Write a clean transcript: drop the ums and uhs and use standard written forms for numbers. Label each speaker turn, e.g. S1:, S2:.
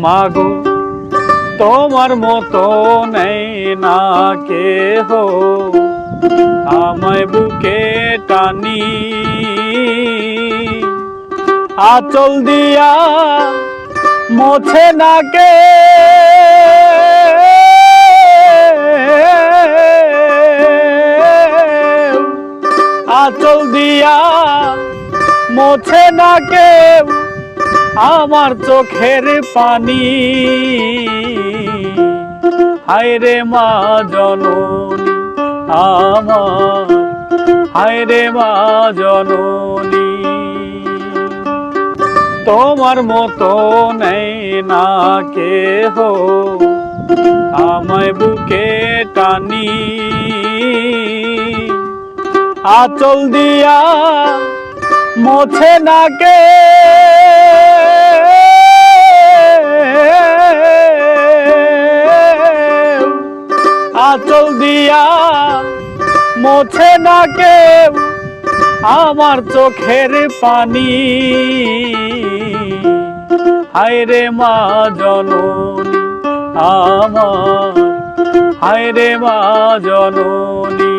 S1: মাগো তোমার মতো নেই না কেহ, আমায় বুকে টানি আঁচল দিয়া মোছে না কে, আঁচল দিয়া মোছে না কেউ আমার চোখের পানি। হায়রে মা জননী আমার, হায়রে মা জননী, তোমার মতো নেই না কেহ, আমায় বুকে টানি আঁচল দিয়া মোছে না কে, আঁচল দিয়া মোছে না কেউ আমার চোখের পানি। হায়রে মা জননী আমার, হায়রে মা জননী।